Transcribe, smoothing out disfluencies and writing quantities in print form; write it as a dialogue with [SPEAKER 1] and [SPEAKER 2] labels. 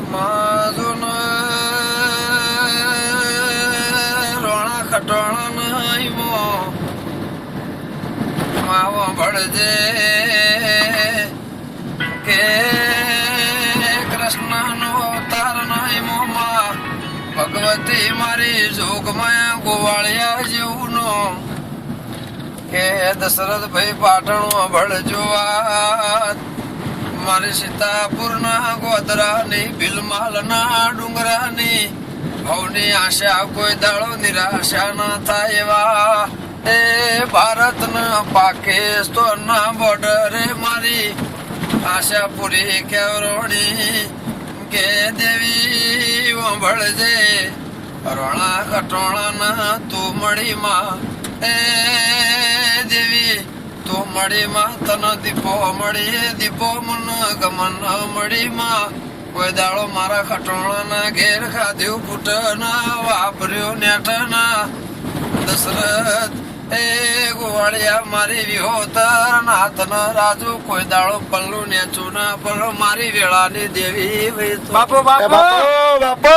[SPEAKER 1] માધુન રોણા ખટોણા નહીં મો માવો ભળજે કે કૃષ્ણનો અવતાર નહીં મોમાં ભગવતી મારી જોગમાં ગોવાળિયા જેવું નો કે દશરથ ભાઈ પાટણો ભળજો વાત મારી સીતાપુરના ગોધરાની ભીલમાલના ડુંગરાની ભવની આશા કોઈ દાડો નિરાશા ન થાય એવા એ ભારતના પાકિસ્તાનના બોર્ડરે મારી આશા પૂરી કેવરોણી કે દેવી ભળજે રોણા કટોળાના તું મળીમાં એ દેવી તું મળીમાં તન દીપો મળી દીપો મન ગમન મળીમાં કોઈ દાડો મારા ખટોળાના ઘેર ખાધ્યું ફૂટના વાપર્યું નેટના દશરથ એ ગોવાળિયા મારી વિહોતર નાથન રાજુ કોઈ દાડો પલ્લું નેચું ના પલ્લો મારી વેળાની દેવી
[SPEAKER 2] બાપો બાપો બાપો